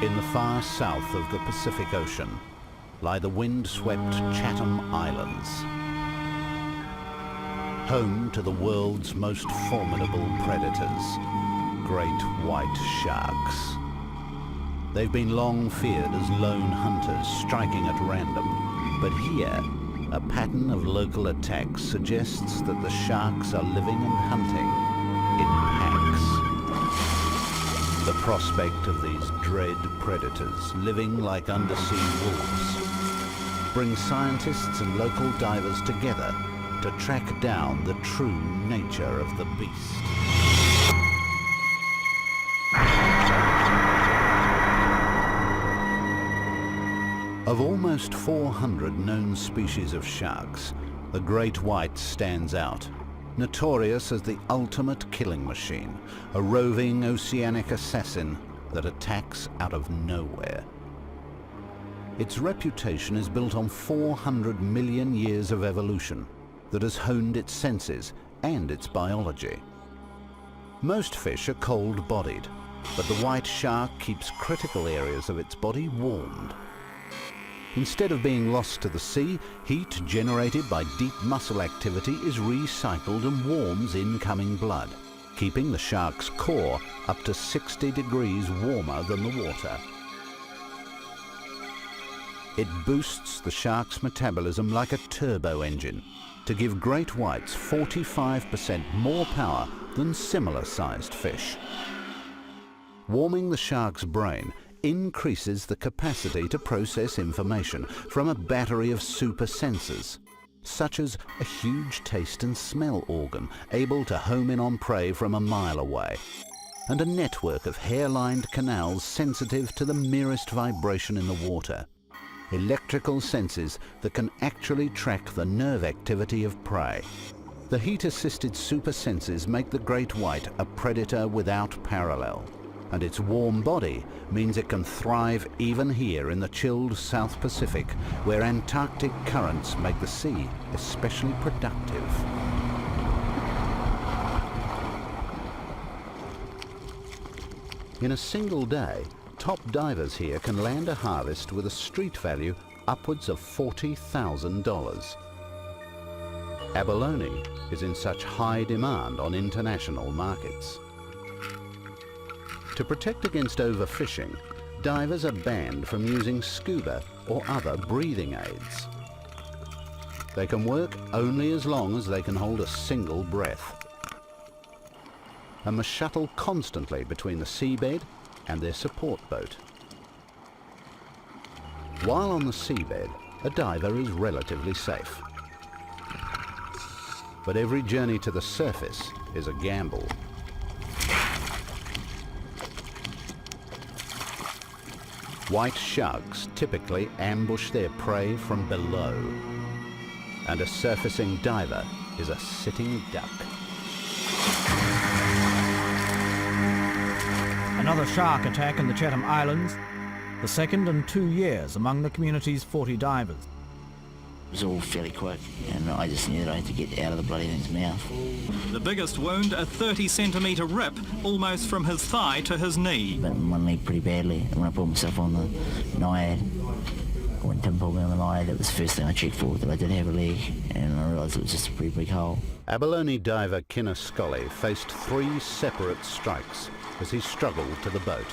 In the far south of the Pacific Ocean lie the wind-swept Chatham Islands, home to the world's most formidable predators, great white sharks. They've been long feared as lone hunters striking at random, but here, a pattern of local attacks suggests that the sharks are living and hunting in packs. The prospect of these dread predators living like undersea wolves brings scientists and local divers together to track down the true nature of the beast. Of almost 400 known species of sharks, the great white stands out, notorious as the ultimate killing machine, a roving oceanic assassin that attacks out of nowhere. Its reputation is built on 400 million years of evolution that has honed its senses and its biology. Most fish are cold-bodied, but the white shark keeps critical areas of its body warmed. Instead of being lost to the sea, heat generated by deep muscle activity is recycled and warms incoming blood, keeping the shark's core up to 60 degrees warmer than the water. It boosts the shark's metabolism like a turbo engine to give great whites 45% more power than similar-sized fish. Warming the shark's brain increases the capacity to process information from a battery of super sensors, such as a huge taste and smell organ able to home in on prey from a mile away, and a network of hair-lined canals sensitive to the merest vibration in the water. Electrical senses that can actually track the nerve activity of prey. The heat-assisted super senses make the great white a predator without parallel, and its warm body means it can thrive even here in the chilled South Pacific, where Antarctic currents make the sea especially productive. In a single day, top divers here can land a harvest with a street value upwards of $40,000. Abalone is in such high demand on international markets. To protect against overfishing, divers are banned from using scuba or other breathing aids. They can work only as long as they can hold a single breath, and must shuttle constantly between the seabed and their support boat. While on the seabed, a diver is relatively safe. But every journey to the surface is a gamble. White sharks typically ambush their prey from below, and a surfacing diver is a sitting duck. Another shark attack in the Chatham Islands, the second in 2 years among the community's 40 divers. It was all fairly quick, and I just knew that I had to get out of the bloody thing's mouth. The biggest wound, a 30-centimetre rip, almost from his thigh to his knee. But my leg pretty badly, and when I pulled myself on the naiad, when Tim pulled me on the naiad, that was the first thing I checked for, that I did have a leg, and I realised it was just a pretty big hole. Abalone diver Kinner Scully faced 3 separate strikes as he struggled to the boat,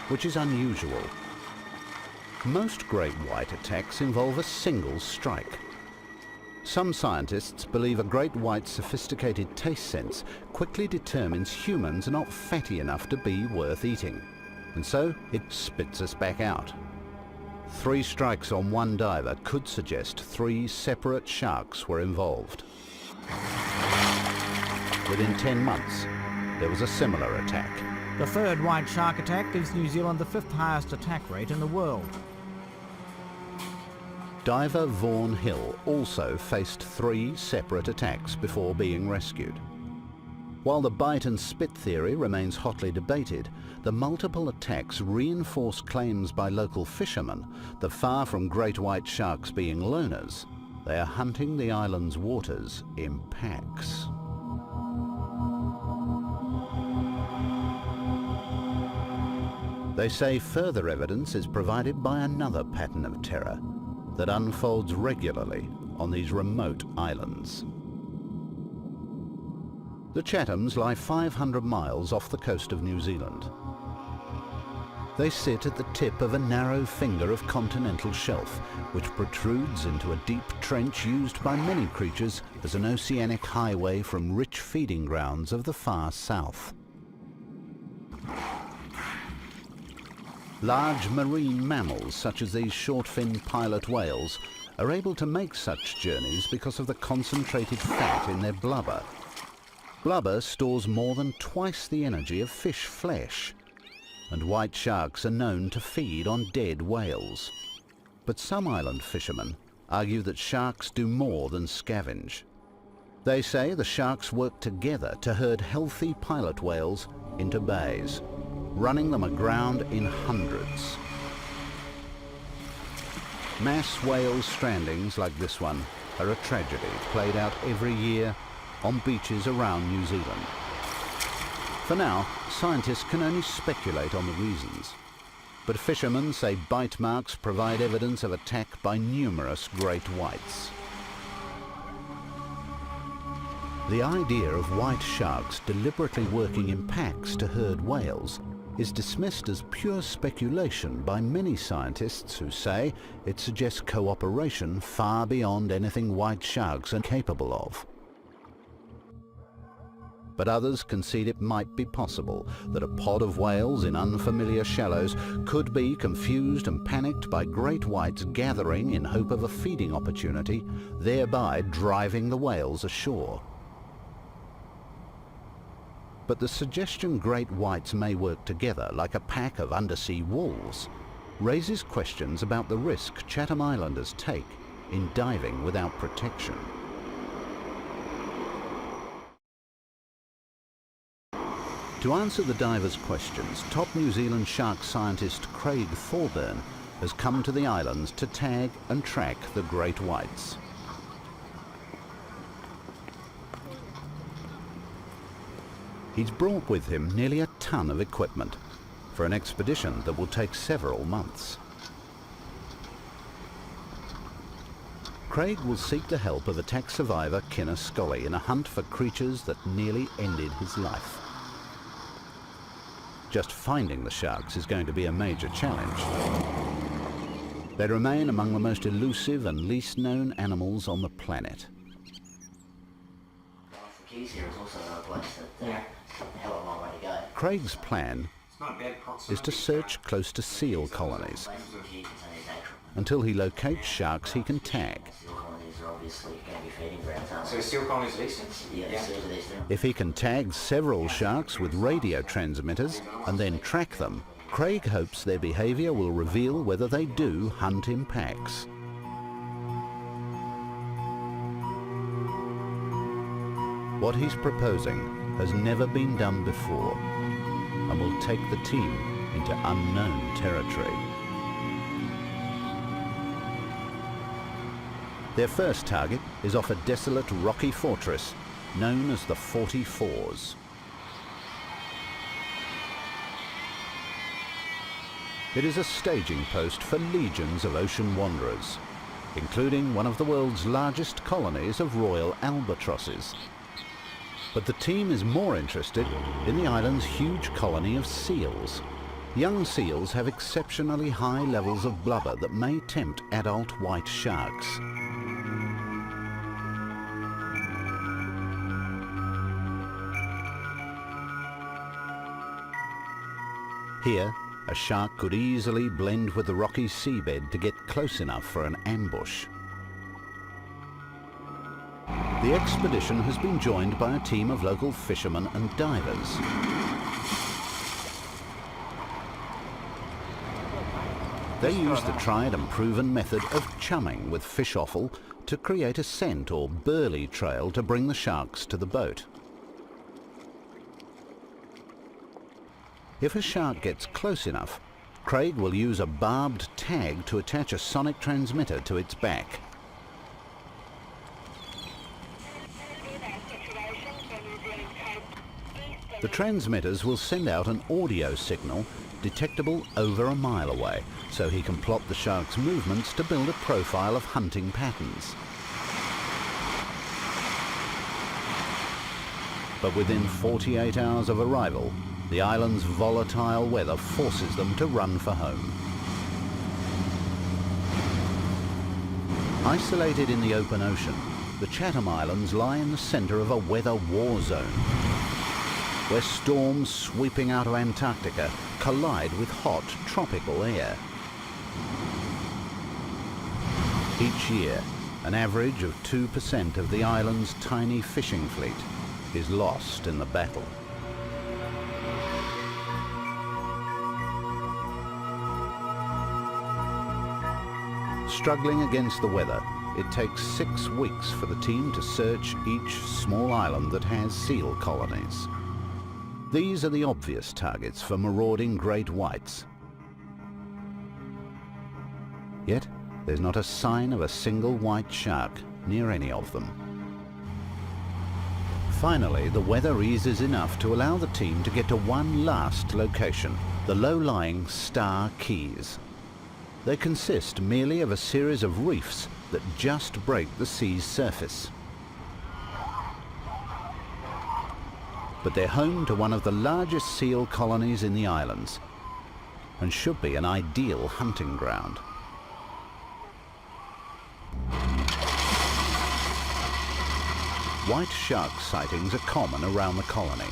which is unusual. Most great white attacks involve a single strike. Some scientists believe a great white's sophisticated taste sense quickly determines humans are not fatty enough to be worth eating, and so it spits us back out. 3 strikes on one diver could suggest 3 separate sharks were involved. Within 10 months, there was a similar attack. The third white shark attack gives New Zealand the 5th highest attack rate in the world. Diver Vaughan Hill also faced 3 separate attacks before being rescued. While the bite and spit theory remains hotly debated, the multiple attacks reinforce claims by local fishermen that far from great white sharks being loners, they are hunting the island's waters in packs. They say further evidence is provided by another pattern of terror that unfolds regularly on these remote islands. The Chathams lie 500 miles off the coast of New Zealand. They sit at the tip of a narrow finger of continental shelf, which protrudes into a deep trench used by many creatures as an oceanic highway from rich feeding grounds of the far south. Large marine mammals, such as these short-finned pilot whales, are able to make such journeys because of the concentrated fat in their blubber. Blubber stores more than twice the energy of fish flesh, and white sharks are known to feed on dead whales. But some island fishermen argue that sharks do more than scavenge. They say the sharks work together to herd healthy pilot whales into bays, running them aground in hundreds. Mass whale strandings like this one are a tragedy played out every year on beaches around New Zealand. For now, scientists can only speculate on the reasons, but fishermen say bite marks provide evidence of attack by numerous great whites. The idea of white sharks deliberately working in packs to herd whales is dismissed as pure speculation by many scientists who say it suggests cooperation far beyond anything white sharks are capable of. But others concede it might be possible that a pod of whales in unfamiliar shallows could be confused and panicked by great whites gathering in hope of a feeding opportunity, thereby driving the whales ashore. But the suggestion great whites may work together like a pack of undersea wolves raises questions about the risk Chatham Islanders take in diving without protection. To answer the divers' questions, top New Zealand shark scientist Craig Thorburn has come to the islands to tag and track the great whites. He's brought with him nearly a ton of equipment for an expedition that will take several months. Craig will seek the help of attack survivor Kinner Scully in a hunt for creatures that nearly ended his life. Just finding the sharks is going to be a major challenge. They remain among the most elusive and least known animals on the planet. Craig's plan is to search close to seal colonies until he locates sharks he can tag. So seal colonies east? Yeah. If he can tag several sharks with radio transmitters and then track them, Craig hopes their behavior will reveal whether they do hunt in packs. What he's proposing has never been done before and will take the team into unknown territory. Their first target is off a desolate rocky fortress known as the 44s. It is a staging post for legions of ocean wanderers, including one of the world's largest colonies of royal albatrosses. But the team is more interested in the island's huge colony of seals. Young seals have exceptionally high levels of blubber that may tempt adult white sharks. Here, a shark could easily blend with the rocky seabed to get close enough for an ambush. The expedition has been joined by a team of local fishermen and divers. They use the tried and proven method of chumming with fish offal to create a scent or burley trail to bring the sharks to the boat. If a shark gets close enough, Craig will use a barbed tag to attach a sonic transmitter to its back. The transmitters will send out an audio signal detectable over a mile away, so he can plot the shark's movements to build a profile of hunting patterns. But within 48 hours of arrival, the island's volatile weather forces them to run for home. Isolated in the open ocean, the Chatham Islands lie in the centre of a weather war zone, where storms sweeping out of Antarctica collide with hot tropical air. Each year, an average of 2% of the island's tiny fishing fleet is lost in the battle. Struggling against the weather, it takes 6 weeks for the team to search each small island that has seal colonies. These are the obvious targets for marauding great whites. Yet, there's not a sign of a single white shark near any of them. Finally, the weather eases enough to allow the team to get to one last location, the low-lying Star Keys. They consist merely of a series of reefs that just break the sea's surface. But they're home to one of the largest seal colonies in the islands, and should be an ideal hunting ground. White shark sightings are common around the colony.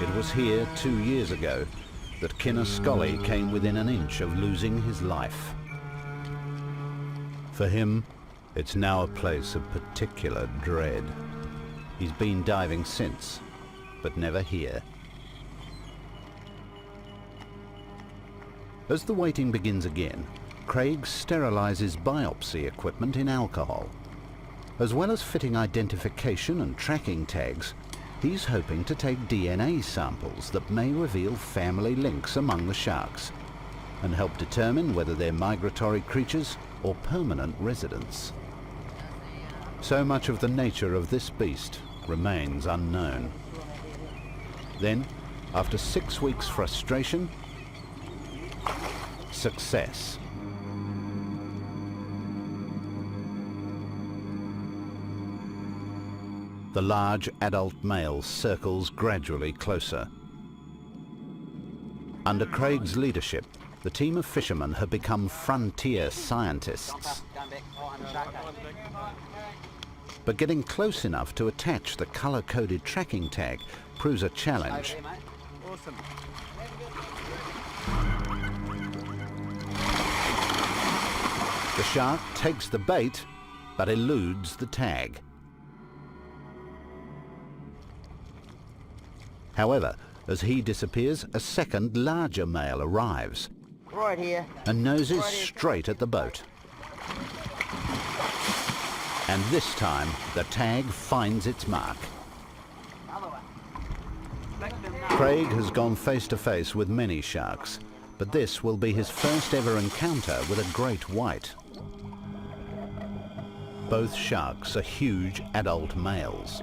It was here 2 years ago that Kinner Scully came within an inch of losing his life. For him, it's now a place of particular dread. He's been diving since, but never here. As the waiting begins again, Craig sterilizes biopsy equipment in alcohol. As well as fitting identification and tracking tags, he's hoping to take DNA samples that may reveal family links among the sharks and help determine whether they're migratory creatures or permanent residents. So much of the nature of this beast remains unknown. Then, after 6 weeks' frustration, success. The large adult male circles gradually closer. Under Craig's leadership, the team of fishermen have become frontier scientists. But getting close enough to attach the colour-coded tracking tag proves a challenge. The shark takes the bait, but eludes the tag. However, as he disappears, a second larger male arrives Right here. and noses straight at the boat. And this time, the tag finds its mark. Craig has gone face to face with many sharks, but this will be his first ever encounter with a great white. Both sharks are huge adult males.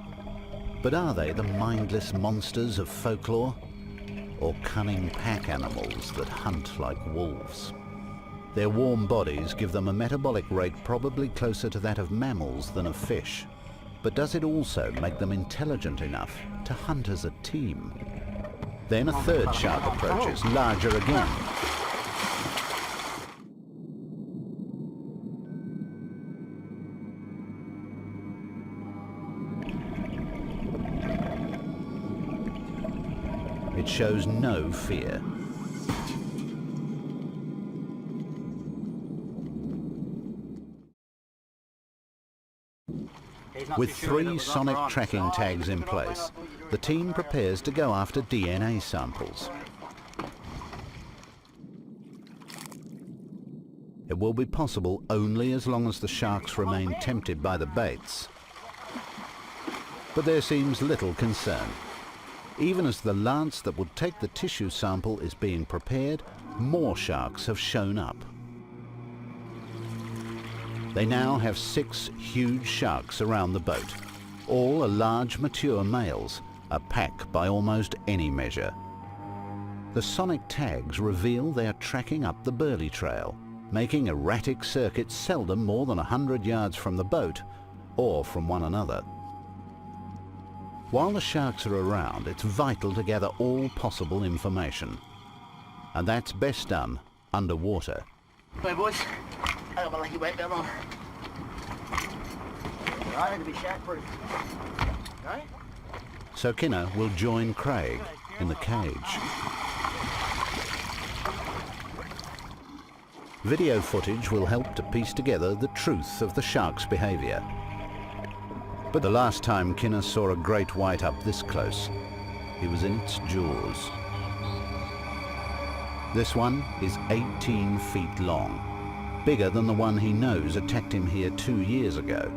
But are they the mindless monsters of folklore, or cunning pack animals that hunt like wolves? Their warm bodies give them a metabolic rate probably closer to that of mammals than of fish. But does it also make them intelligent enough to hunt as a team? Then a third shark approaches, larger again. It shows no fear. With 3 sonic tracking tags in place, the team prepares to go after DNA samples. It will be possible only as long as the sharks remain tempted by the baits. But there seems little concern. Even as the lance that would take the tissue sample is being prepared, more sharks have shown up. They now have 6 huge sharks around the boat, All are large mature males, a pack by almost any measure. The sonic tags reveal they are tracking up the Burley Trail, making erratic circuits seldom more than 100 yards from the boat or from one another. While the sharks are around, it's vital to gather all possible information. And that's best done underwater. Hey boys, I got my lucky weight belt on. I need to be shark proof. Right? So Kinner will join Craig in the cage. Video footage will help to piece together the truth of the shark's behaviour. But the last time Kinner saw a great white up this close, he was in its jaws. This one is 18 feet long, bigger than the one he knows attacked him here 2 years ago.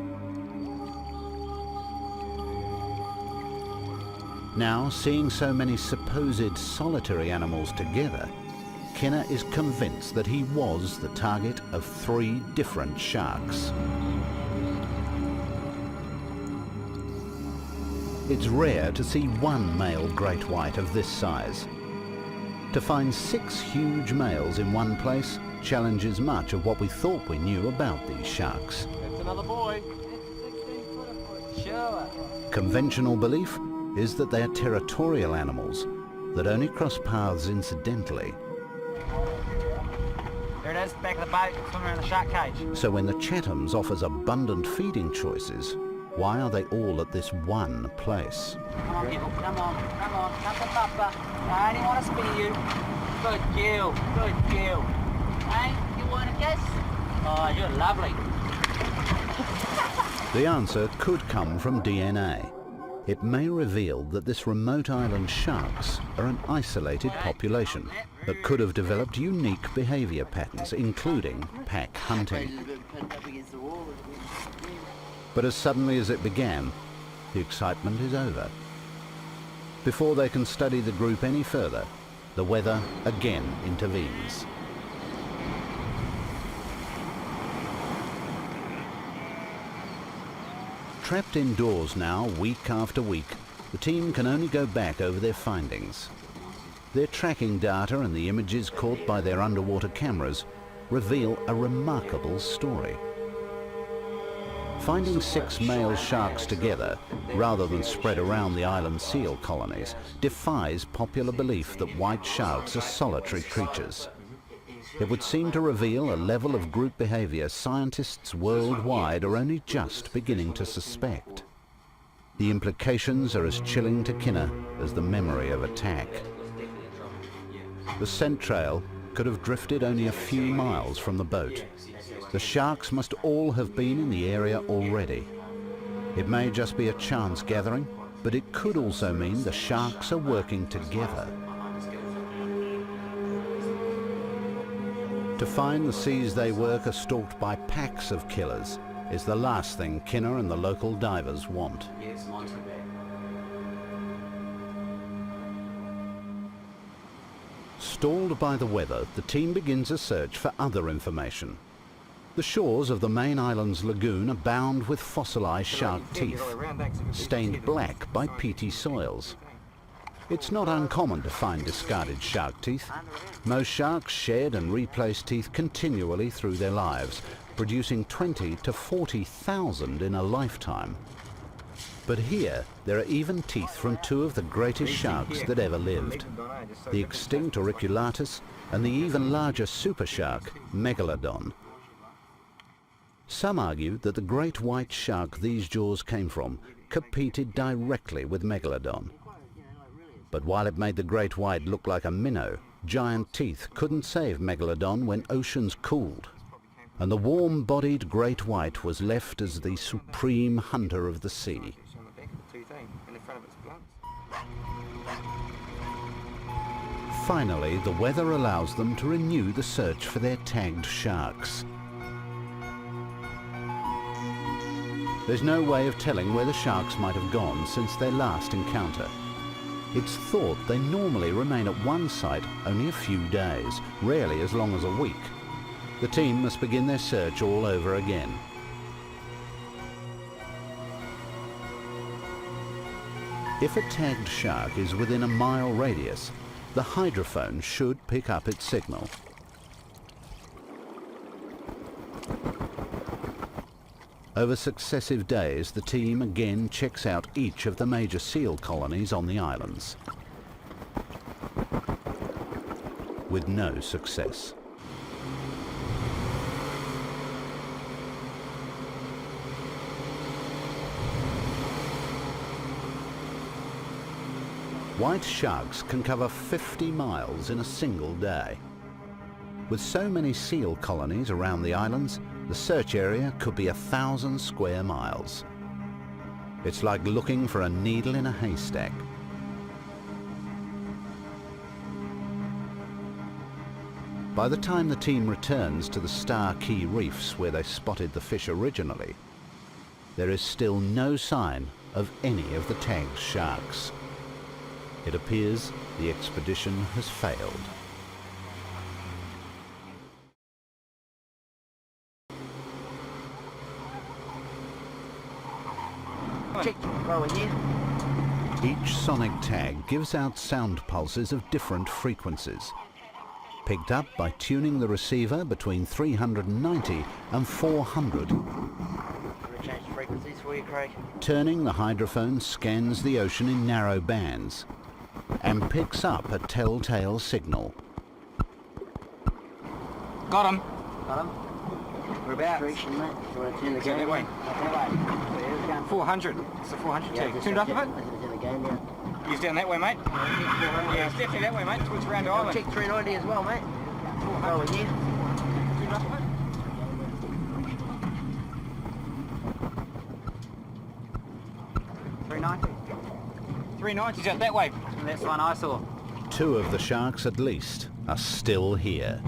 Now, seeing so many supposed solitary animals together, Kinner is convinced that he was the target of 3 different sharks. It's rare to see one male great white of this size. To find 6 huge males in one place challenges much of what we thought we knew about these sharks. It's another boy. Sure. Conventional belief is that they are territorial animals that only cross paths incidentally. There it is, back of the boat, swimming around the shark cage. So when the Chathams offers abundant feeding choices, why are they all at this one place? Come on, Gibble, come on, come to Papa. I only want to spin you. Good girl, good girl. Hey, you want to guess? Oh, you're lovely. The answer could come from DNA. It may reveal that this remote island sharks are an isolated population that could have developed unique behaviour patterns, including pack hunting. But as suddenly as it began, the excitement is over. Before they can study the group any further, the weather again intervenes. Trapped indoors now, week after week, the team can only go back over their findings. Their tracking data and the images caught by their underwater cameras reveal a remarkable story. Finding 6 male sharks together, rather than spread around the island seal colonies, defies popular belief that white sharks are solitary creatures. It would seem to reveal a level of group behaviour scientists worldwide are only just beginning to suspect. The implications are as chilling to Kinner as the memory of attack. The scent trail could have drifted only a few miles from the boat. The sharks must all have been in the area already. It may just be a chance gathering, but it could also mean the sharks are working together. To find the seas they work are stalked by packs of killers is the last thing Kinner and the local divers want. Stalled by the weather, the team begins a search for other information. The shores of the main island's lagoon abound with fossilized shark teeth, stained black by peaty soils. It's not uncommon to find discarded shark teeth. Most sharks shed and replace teeth continually through their lives, producing 20 to 40,000 in a lifetime. But here, there are even teeth from 2 of the greatest sharks that ever lived, the extinct Auriculatus and the even larger super shark, Megalodon. Some argue that the great white shark these jaws came from competed directly with Megalodon. But while it made the great white look like a minnow, giant teeth couldn't save Megalodon when oceans cooled, and the warm-bodied great white was left as the supreme hunter of the sea. Finally, the weather allows them to renew the search for their tagged sharks. There's no way of telling where the sharks might have gone since their last encounter. It's thought they normally remain at one site only a few days, rarely as long as a week. The team must begin their search all over again. If a tagged shark is within a mile radius, the hydrophone should pick up its signal. Over successive days, the team again checks out each of the major seal colonies on the islands, with no success. White sharks can cover 50 miles in a single day. With so many seal colonies around the islands, the search area could be 1,000 square miles. It's like looking for a needle in a haystack. By the time the team returns to the Star Key reefs where they spotted the fish originally, there is still no sign of any of the tagged sharks. It appears the expedition has failed. Each sonic tag gives out sound pulses of different frequencies, picked up by tuning the receiver between 390 and 400. Change the frequencies for you, Craig. Turning the hydrophone scans the ocean in narrow bands and picks up a telltale signal. Got him. We're about. Do you want to turn the game way. 400. It's a 400 tag. Tune it up a bit. Turn the game down. He's down that way, mate. Yeah, it's definitely that way, mate. Towards around the island. Check 390 as well, mate. 400. Tune it up a bit. $390's out that way. That's the one I saw. 2 of the sharks at least are still here.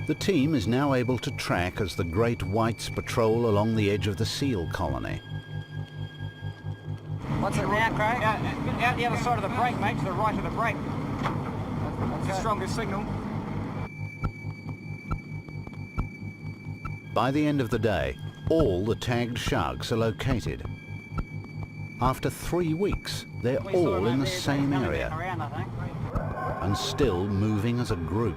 The team is now able to track as the great whites patrol along the edge of the seal colony. What's it now, Craig? Out the other side of the break, mate, to the right of the break. That's the strongest signal. By the end of the day, all the tagged sharks are located. After 3 weeks, they're all in the same area and still moving as a group.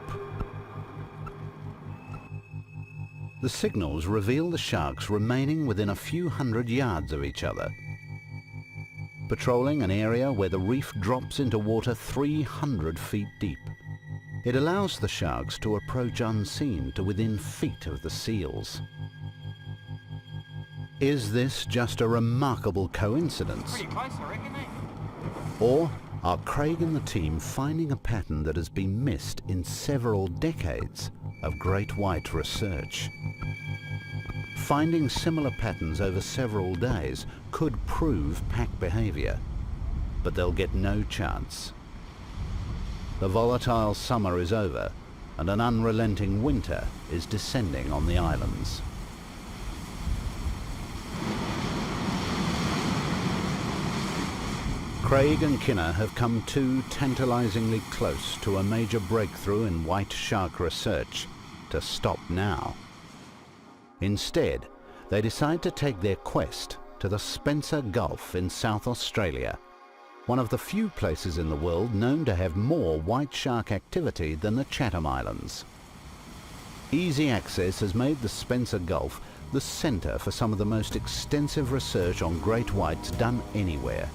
The signals reveal the sharks remaining within a few hundred yards of each other, patrolling an area where the reef drops into water 300 feet deep. It allows the sharks to approach unseen to within feet of the seals. Is this just a remarkable coincidence? Pretty close, I reckon, eh? Or are Craig and the team finding a pattern that has been missed in several decades of great white research? Finding similar patterns over several days could prove pack behavior, but they'll get no chance. The volatile summer is over, and an unrelenting winter is descending on the islands. Craig and Kinner have come too tantalizingly close to a major breakthrough in white shark research to stop now. Instead, they decide to take their quest to the Spencer Gulf in South Australia, one of the few places in the world known to have more white shark activity than the Chatham Islands. Easy access has made the Spencer Gulf the centre for some of the most extensive research on great whites done anywhere.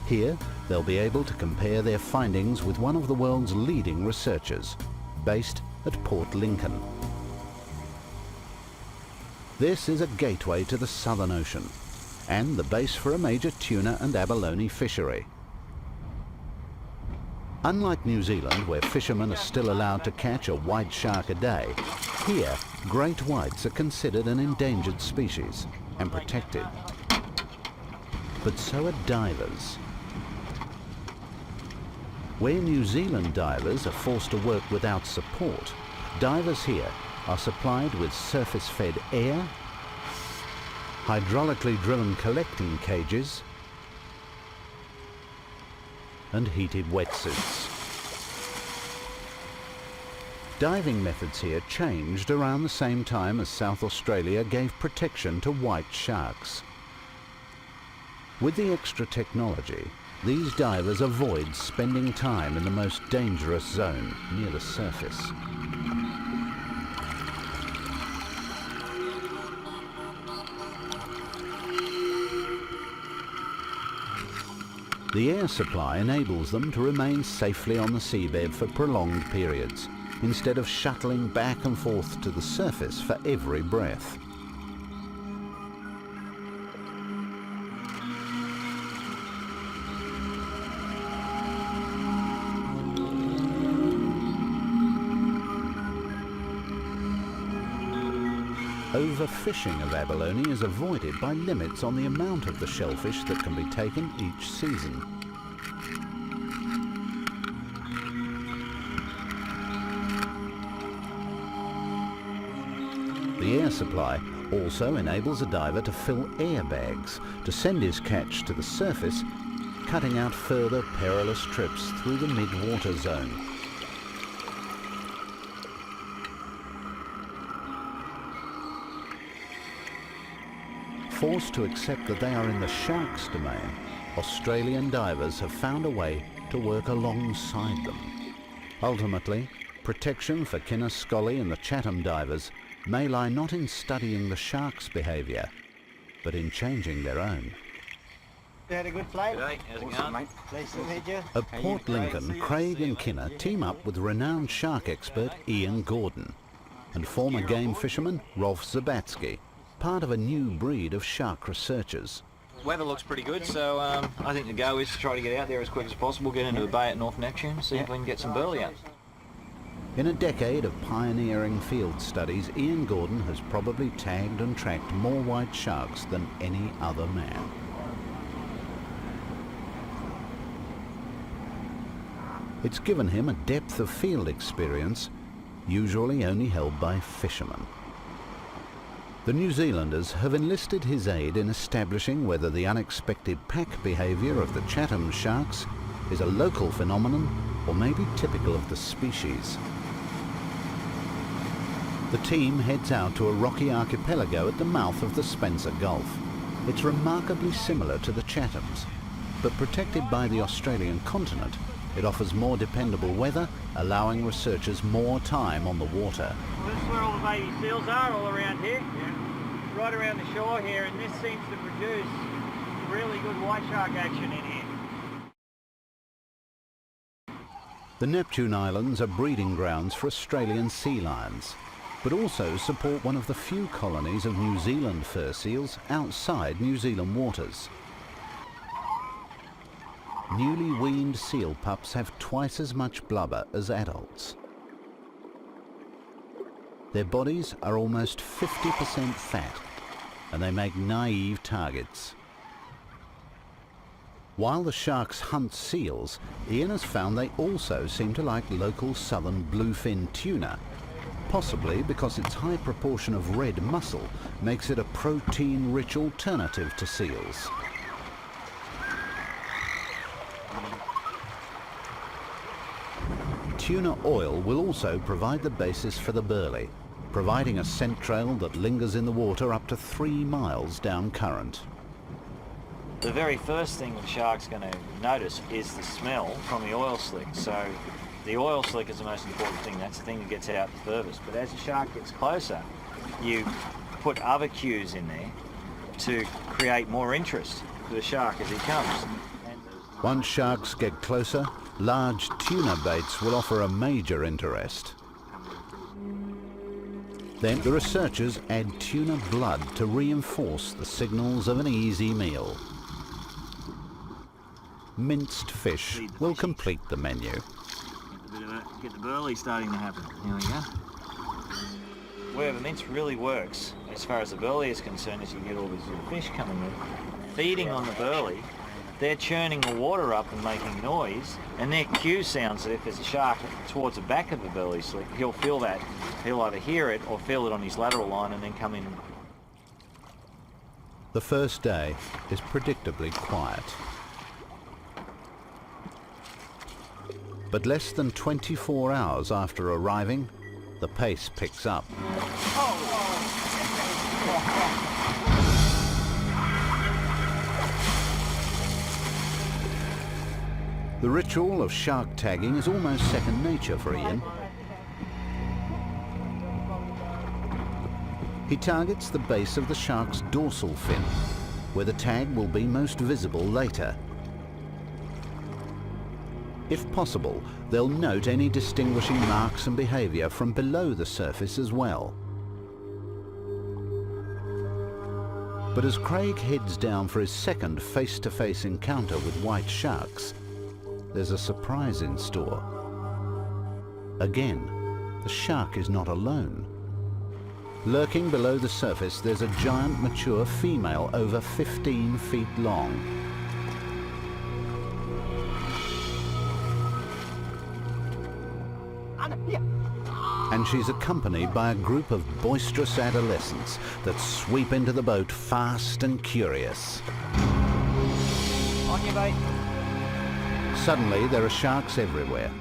Here, they'll be able to compare their findings with one of the world's leading researchers, based at Port Lincoln. This is a gateway to the Southern Ocean, and the base for a major tuna and abalone fishery. Unlike New Zealand, where fishermen are still allowed to catch a white shark a day, here great whites are considered an endangered species and protected. But so are divers. Where New Zealand divers are forced to work without support, divers here are supplied with surface-fed air, hydraulically driven collecting cages, and heated wetsuits. Diving methods here changed around the same time as South Australia gave protection to white sharks. With the extra technology, these divers avoid spending time in the most dangerous zone near the surface. The air supply enables them to remain safely on the seabed for prolonged periods, instead of shuttling back and forth to the surface for every breath. Overfishing of abalone is avoided by limits on the amount of the shellfish that can be taken each season. The air supply also enables a diver to fill airbags to send his catch to the surface, cutting out further perilous trips through the mid-water zone. Forced to accept that they are in the shark's domain, Australian divers have found a way to work alongside them. Ultimately, protection for Kinness, Scully and the Chatham divers may lie not in studying the shark's behaviour, but in changing their own. You had a good flight? G'day, how's it going? Pleased to meet you. At Port Lincoln, Craig and Kinner team up with renowned shark expert Ian Gordon and former game fisherman Rolf Zabatsky, part of a new breed of shark researchers. Weather looks pretty good, so I think the go is to try to get out there as quick as possible, get into the bay at North Neptune, see if we can get some burley out. In a decade of pioneering field studies, Ian Gordon has probably tagged and tracked more white sharks than any other man. It's given him a depth of field experience usually only held by fishermen. The New Zealanders have enlisted his aid in establishing whether the unexpected pack behaviour of the Chatham sharks is a local phenomenon or maybe typical of the species. The team heads out to a rocky archipelago at the mouth of the Spencer Gulf. It's remarkably similar to the Chathams, but protected by the Australian continent, it offers more dependable weather, allowing researchers more time on the water. Well, this is where all the baby seals are, all around here. Yeah. Right around the shore here, and this seems to produce really good white shark action in here. The Neptune Islands are breeding grounds for Australian sea lions, but also support one of the few colonies of New Zealand fur seals outside New Zealand waters. Newly weaned seal pups have twice as much blubber as adults. Their bodies are almost 50% fat, and they make naive targets. While the sharks hunt seals, Ian has found they also seem to like local southern bluefin tuna, possibly because its high proportion of red muscle makes it a protein-rich alternative to seals. Tuna oil will also provide the basis for the burley, providing a scent trail that lingers in the water up to 3 miles down current. The very first thing the shark's going to notice is the smell from the oil slick. So the oil slick is the most important thing. That's the thing that gets out the furthest. But as the shark gets closer, you put other cues in there to create more interest for the shark as he comes. Once sharks get closer, large tuna baits will offer a major interest. Then the researchers add tuna blood to reinforce the signals of an easy meal. Minced fish will complete the menu. Get the burley starting to happen. Here we go. Where the mince really works, as far as the burley is concerned, is you get all these little fish coming in, feeding on the burley. They're churning the water up and making noise, and their cue sounds that if there's a shark towards the back of the burley slick, he'll feel that. He'll either hear it or feel it on his lateral line and then come in. The first day is predictably quiet. But less than 24 hours after arriving, the pace picks up. The ritual of shark tagging is almost second nature for Ian. He targets the base of the shark's dorsal fin, where the tag will be most visible later. If possible, they'll note any distinguishing marks and behaviour from below the surface as well. But as Craig heads down for his second face-to-face encounter with white sharks, there's a surprise in store. Again, the shark is not alone. Lurking below the surface, there's a giant mature female over 15 feet long. And she's accompanied by a group of boisterous adolescents that sweep into the boat fast and curious. On your bait. Suddenly, there are sharks everywhere.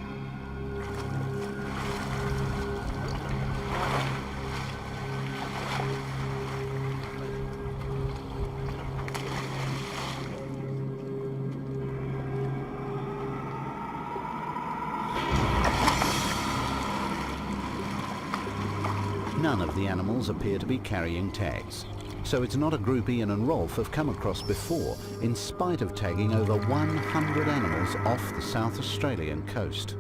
None of the animals appear to be carrying tags, so it's not a group Ian and Rolf have come across before, in spite of tagging over 100 animals off the South Australian coast.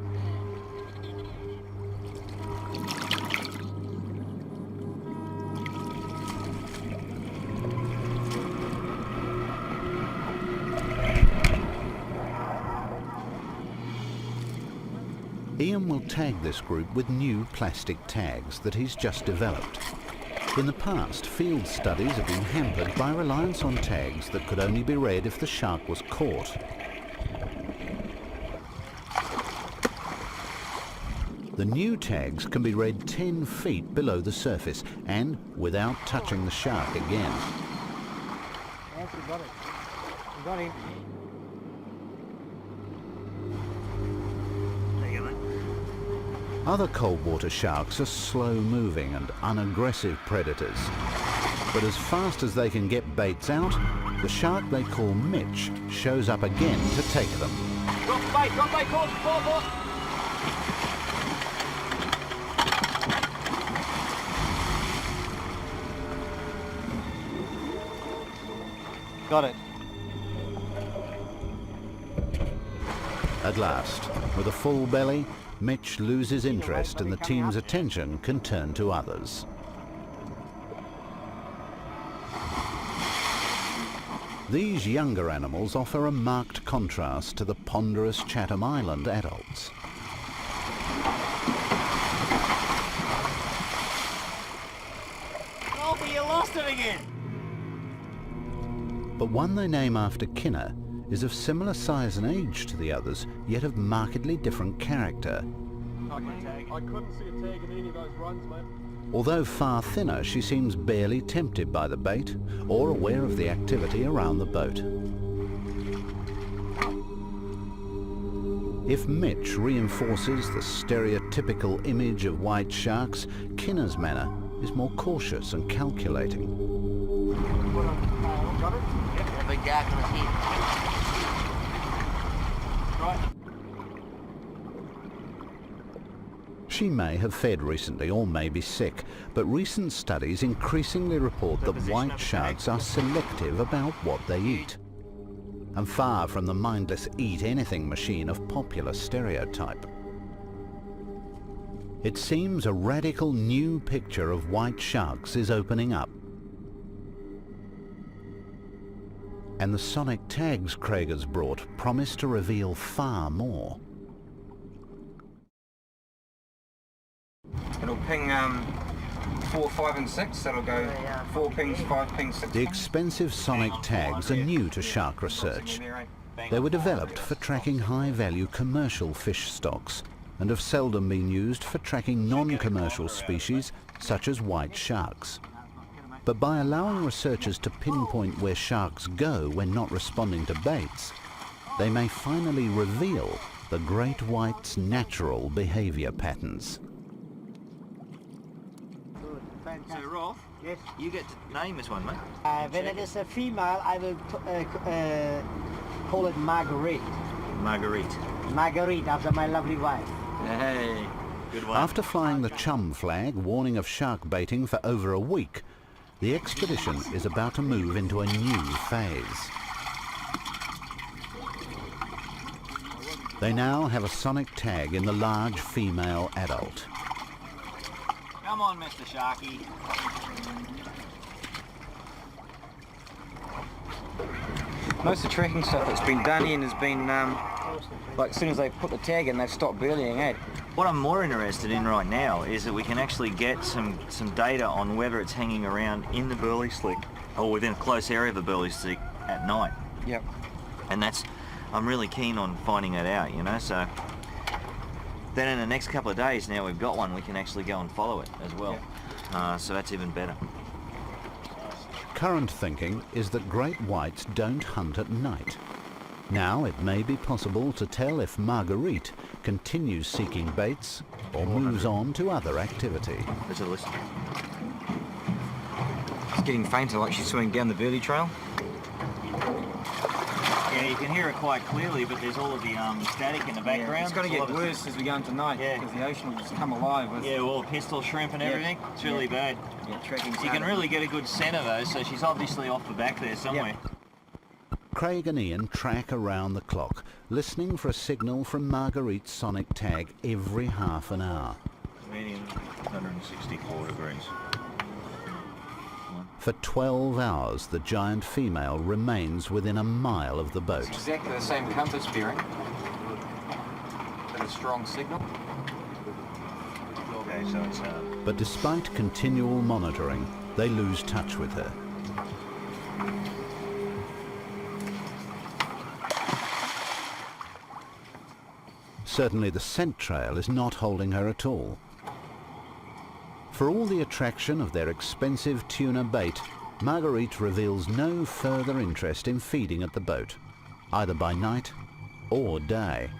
Ian will tag this group with new plastic tags that he's just developed. In the past, field studies have been hampered by reliance on tags that could only be read if the shark was caught. The new tags can be read 10 feet below the surface and without touching the shark again. Yes, we got it. We got him. Other cold-water sharks are slow-moving and unaggressive predators. But as fast as they can get baits out, the shark they call Mitch shows up again to take them. Drop bait, caught, four. Got it. At last, with a full belly, Mitch loses interest and the team's attention can turn to others. These younger animals offer a marked contrast to the ponderous Chatham Island adults. Oh, but you lost it again! But one they name after Kinner is of similar size and age to the others, yet of markedly different character. I couldn't see a tag in any of those runs, mate. Although far thinner, she seems barely tempted by the bait or aware of the activity around the boat. If Mitch reinforces the stereotypical image of white sharks, Kinner's manner is more cautious and calculating. Got it? Yep. A big jack on his head. Right. She may have fed recently or may be sick, but recent studies increasingly report that white sharks are selective about what they eat, and far from the mindless eat-anything machine of popular stereotype. It seems a radical new picture of white sharks is opening up. And the sonic tags Craig has brought promise to reveal far more. It'll ping 4, 5 and 6, that'll go 4 pings, 5 pings, 6 The pings. expensive sonic tags are new to shark research. They were developed for tracking high-value commercial fish stocks and have seldom been used for tracking non-commercial species such as white sharks. But by allowing researchers to pinpoint where sharks go when not responding to baits, they may finally reveal the great white's natural behaviour patterns. Yes. You get to name this one, mate. When it is a female, I will call it Marguerite. Marguerite. Marguerite, after my lovely wife. Hey, good one. After flying the chum flag, warning of shark baiting for over a week, the expedition is about to move into a new phase. They now have a sonic tag in the large female adult. Come on, Mr. Sharky. Most of the tracking stuff that's been done in has been, like as soon as they put the tag in, they've stopped burleying, eh? What I'm more interested in right now is that we can actually get some data on whether it's hanging around in the burley slick or within a close area of the burley slick at night. Yep. And I'm really keen on finding that out, you know, so then in the next couple of days, now we've got one, we can actually go and follow it as well. So that's even better. Current thinking is that great whites don't hunt at night. Now it may be possible to tell if Marguerite continues seeking baits or moves on to other activity. Let's have a listen. It's getting fainter, like she's swimming down the burley trail. Yeah, you can hear it quite clearly, but there's all of the static in the background. Yeah, it's going to get worse as we go into night, because the ocean will just come alive with... Yeah, all the pistol shrimp and everything. It's really bad. Yeah, tracking. So you can really get a good scent of those, so she's obviously off the back there somewhere. Craig and Ian track around the clock, listening for a signal from Marguerite's sonic tag every half an hour. Medium, 164 degrees. For 12 hours, the giant female remains within a mile of the boat. It's exactly the same compass bearing, but a strong signal. Okay, so it's... But despite continual monitoring, they lose touch with her. Certainly the scent trail is not holding her at all. For all the attraction of their expensive tuna bait, Marguerite reveals no further interest in feeding at the boat, either by night or day.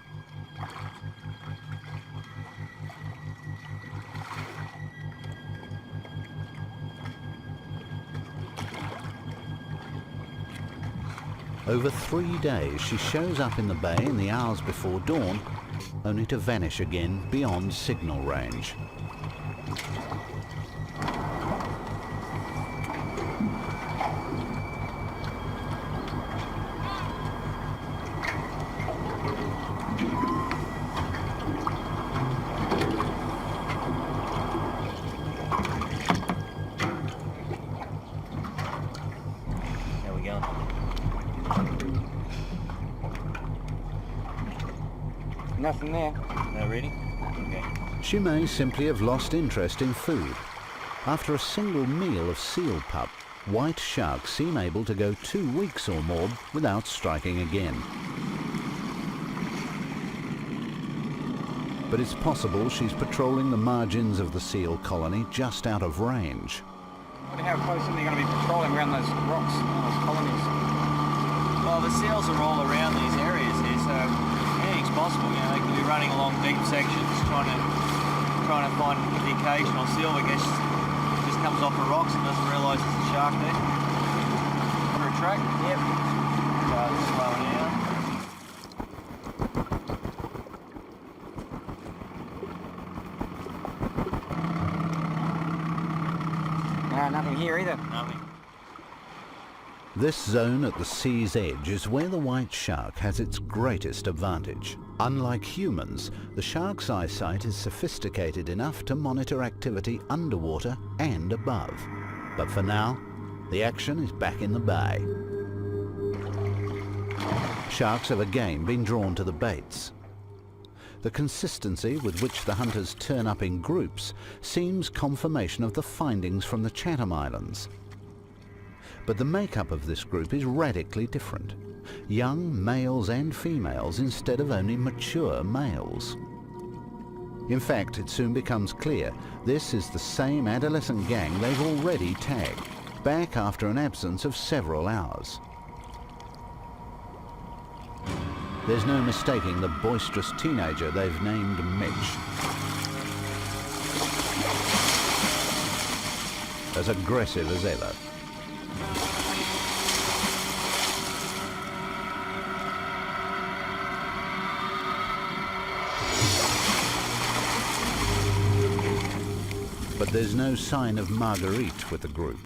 Over 3 days she shows up in the bay in the hours before dawn, only to vanish again beyond signal range. There we go. Nothing there. No, ready? Okay. She may simply have lost interest in food. After a single meal of seal pup, white sharks seem able to go 2 weeks or more without striking again. But it's possible she's patrolling the margins of the seal colony just out of range. I wonder how close are they going to be patrolling around those rocks, those colonies? Well, the seals are all around these areas here, so anything's possible. You know, they could be running along deep sections, trying to find the occasional seal that just comes off the rocks and doesn't realise there's a shark there. For a track? Yep. Slow down. No, nothing here either. Nothing. This zone at the sea's edge is where the white shark has its greatest advantage. Unlike humans, the shark's eyesight is sophisticated enough to monitor activity underwater and above. But for now, the action is back in the bay. Sharks have again been drawn to the baits. The consistency with which the hunters turn up in groups seems confirmation of the findings from the Chatham Islands. But the makeup of this group is radically different. Young males and females instead of only mature males. In fact, it soon becomes clear this is the same adolescent gang they've already tagged, back after an absence of several hours. There's no mistaking the boisterous teenager they've named Mitch. as aggressive as ever. But there's no sign of Marguerite with the group.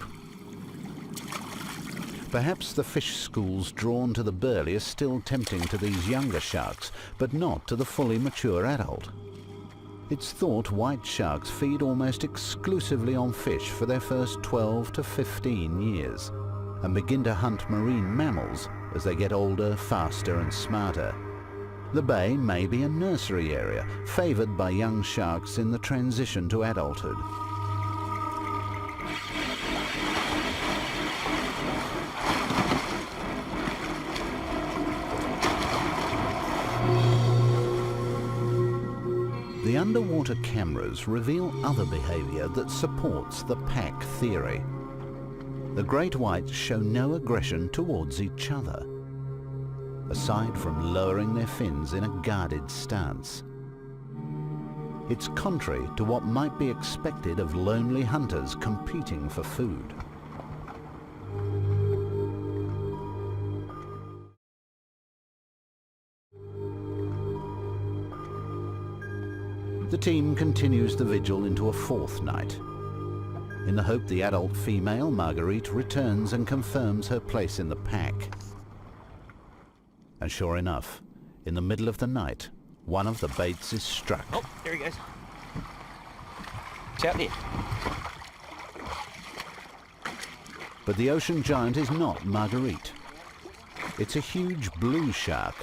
Perhaps the fish schools drawn to the burley are still tempting to these younger sharks, but not to the fully mature adult. It's thought white sharks feed almost exclusively on fish for their first 12 to 15 years, and begin to hunt marine mammals as they get older, faster and smarter. The bay may be a nursery area, favoured by young sharks in the transition to adulthood. The underwater cameras reveal other behaviour that supports the pack theory. The great whites show no aggression towards each other, aside from lowering their fins in a guarded stance. It's contrary to what might be expected of lonely hunters competing for food. The team continues the vigil into a fourth night, in the hope the adult female, Marguerite, returns and confirms her place in the pack. And sure enough, in the middle of the night, one of the baits is struck. Oh, there he goes. It's out there. But the ocean giant is not Marguerite. It's a huge blue shark.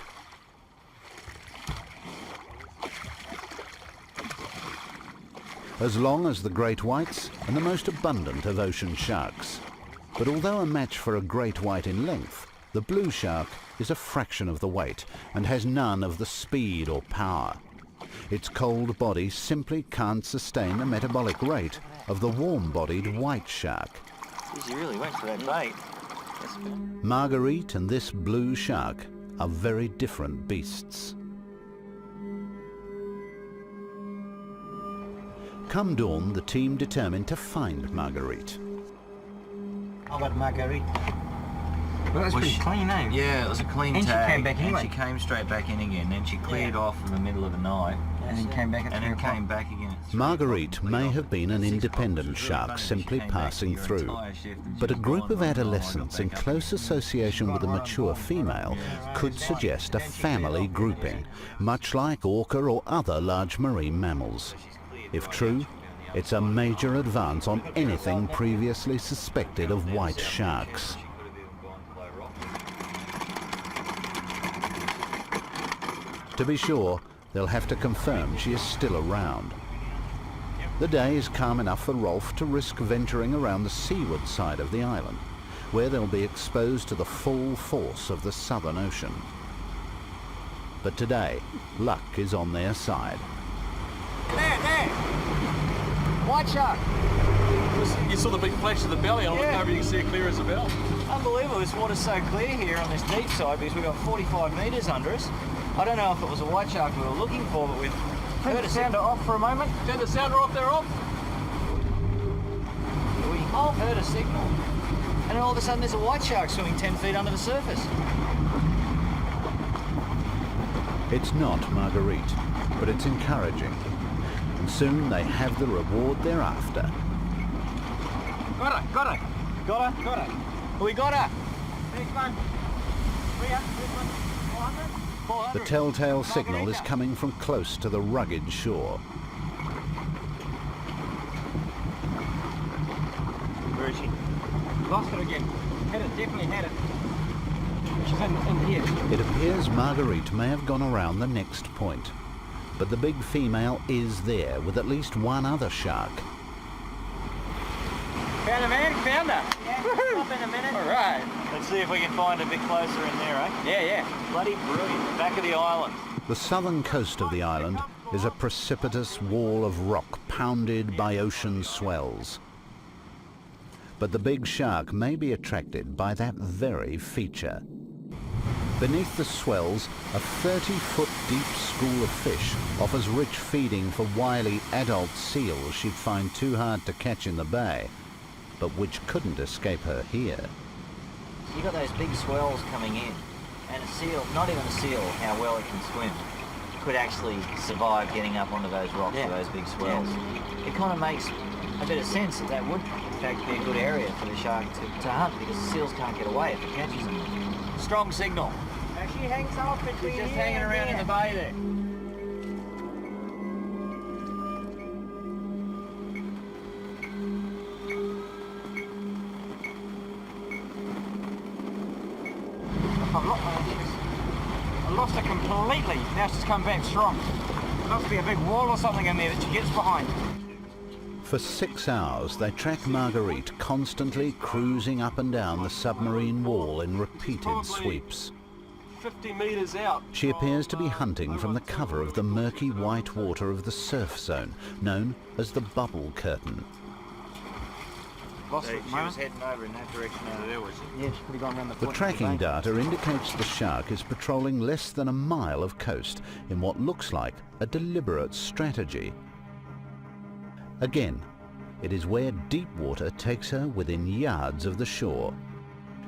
As long as the great whites and the most abundant of ocean sharks. But although a match for a great white in length, the blue shark is a fraction of the weight and has none of the speed or power. Its cold body simply can't sustain the metabolic rate of the warm-bodied white shark. Jeez, you really went for that bait. Marguerite and this blue shark are very different beasts. Come dawn, the team determined to find Marguerite. How about Marguerite? Well, that's pretty clean, eh? Yeah, it was a clean And she tag. came back anyway. And she came straight back in again. Then she cleared off in the middle of the night. And then came back at And 3 then o'clock. came back again at 3 Marguerite o'clock, may complete have been an 6 o'clock. independent It was really shark funny. She simply came back passing to your through. entire shift and But a she's group gone of for a while, adolescents got in back up close again. association with a mature female could suggest a family grouping, much like orca or other large marine mammals. If true, it's a major advance on anything previously suspected of white sharks. To be sure, they'll have to confirm she is still around. The day is calm enough for Rolf to risk venturing around the seaward side of the island, where they'll be exposed to the full force of the Southern Ocean. But today, luck is on their side. There! White shark! You saw the big flash of the belly. I don't know if you can see it clear as a bell. Unbelievable, this water's so clear here on this deep side because we've got 45 metres under us. I don't know if it was a white shark we were looking for, but we've heard a Sounder off for a moment. Turn the sounder off, they're off. We heard a signal, and then all of a sudden there's a white shark swimming 10 feet under the surface. It's not Marguerite, but it's encouraging. And soon they have the reward they're after. Got her. We got her! Next one. 400. The telltale signal is coming from close to the rugged shore. Where is she? Lost it again. Had it, definitely had it. She's in here. It appears Marguerite may have gone around the next point, but the big female is there with at least one other shark. Found her, man. Found her. Yeah, up in a minute. All right. Let's see if we can find a bit closer in there, eh? Yeah. Bloody brilliant. Back of the island. The southern coast of the island is a precipitous wall of rock pounded by ocean swells. But the big shark may be attracted by that very feature. Beneath the swells, a 30-foot deep school of fish offers rich feeding for wily adult seals she'd find too hard to catch in the bay. but which couldn't escape her here. You got those big swells coming in, and a seal, not even a seal, how well it can swim, could actually survive getting up onto those rocks with those big swells. It kind of makes a bit of sense that that would in fact be a good area for the shark to hunt, because the seals can't get away if it catches them. Strong signal. She hangs off between She's just here hanging and around in there. the bay there. I lost her completely. Now she's come back strong. There must be a big wall or something in there that she gets behind. For 6 hours, they track Marguerite constantly cruising up and down the submarine wall in repeated sweeps. 50 metres out. She appears to be hunting from the cover of the murky white water of the surf zone, known as the bubble curtain. Lost her at the She was moment. heading over in that direction over there, was she? Yeah, she's probably gone around the The point of tracking bay. data indicates the shark is patrolling less than a mile of coast in what looks like a deliberate strategy. Again, it is where deep water takes her within yards of the shore.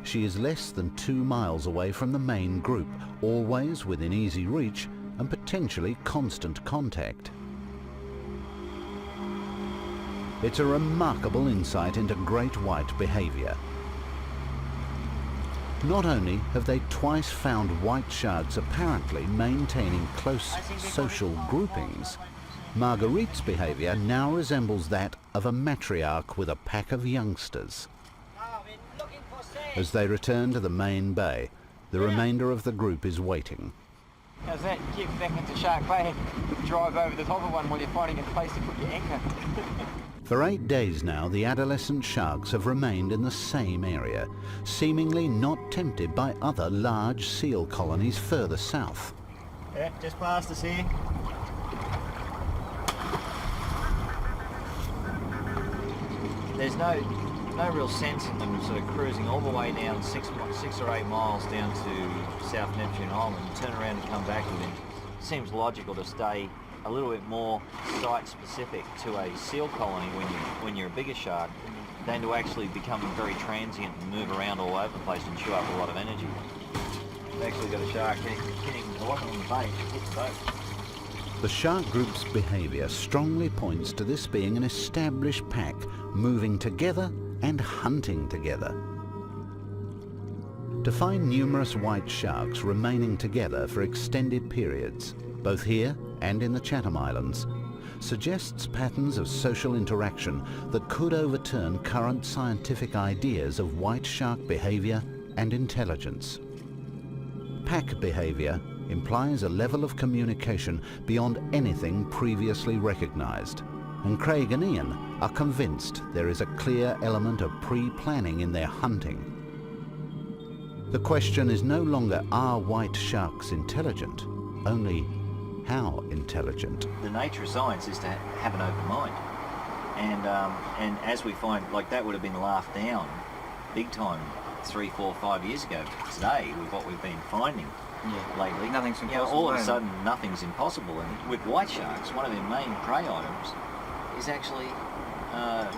She is less than 2 miles away from the main group, always within easy reach and potentially constant contact. It's a remarkable insight into great white behaviour. Not only have they twice found white sharks apparently maintaining close social groupings, Marguerite's behaviour now resembles that of a matriarch with a pack of youngsters. As they return to the main bay, the remainder of the group is waiting. How's that? Get back into Shark Bay and drive over the top of one while you're finding a place to put your anchor. For 8 days now, the adolescent sharks have remained in the same area, seemingly not tempted by other large seal colonies further south. Yeah, just past us here. There's no real sense in them sort of cruising all the way down 6 or 8 miles down to South Neptune Island and turn around and come back again. It seems logical to stay a little bit more site-specific to a seal colony when you're a bigger shark than to actually become very transient and move around all over the place and chew up a lot of energy. We've actually got a shark hitting the bottom of the bay, hit the boat. The shark group's behaviour strongly points to this being an established pack, moving together and hunting together. To find numerous white sharks remaining together for extended periods, both here and in the Chatham Islands, suggests patterns of social interaction that could overturn current scientific ideas of white shark behaviour and intelligence. Pack behaviour implies a level of communication beyond anything previously recognised, and Craig and Ian are convinced there is a clear element of pre-planning in their hunting. The question is no longer, are white sharks intelligent? Only, how intelligent? The nature of science is to have an open mind, and as we find, like that would have been laughed down big time 3, 4, 5 years ago. Today, with what we've been finding lately, Nothing's impossible. all of a sudden nothing's impossible. And with white sharks, one of their main prey items is actually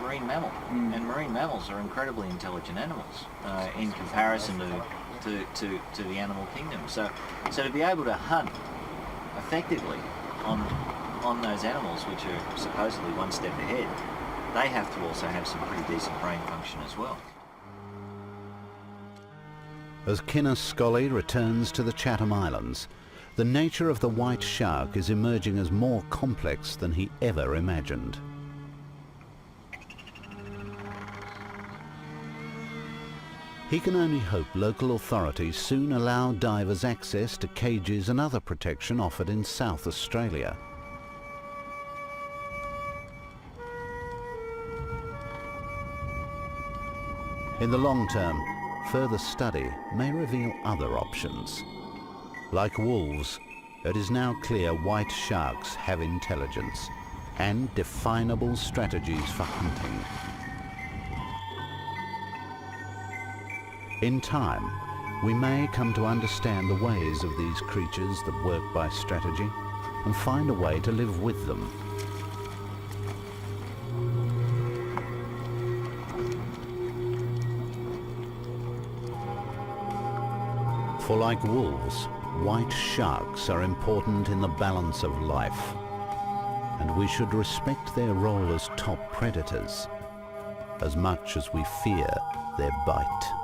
marine mammal, and marine mammals are incredibly intelligent animals in comparison to the animal kingdom. So to be able to hunt effectively on those animals, which are supposedly one step ahead, they have to also have some pretty decent brain function as well. As Kinner Scully returns to the Chatham Islands, the nature of the white shark is emerging as more complex than he ever imagined. He can only hope local authorities soon allow divers access to cages and other protection offered in South Australia. In the long term, further study may reveal other options. Like wolves, it is now clear white sharks have intelligence and definable strategies for hunting. In time, we may come to understand the ways of these creatures that work by strategy and find a way to live with them. For like wolves, white sharks are important in the balance of life, and we should respect their role as top predators as much as we fear their bite.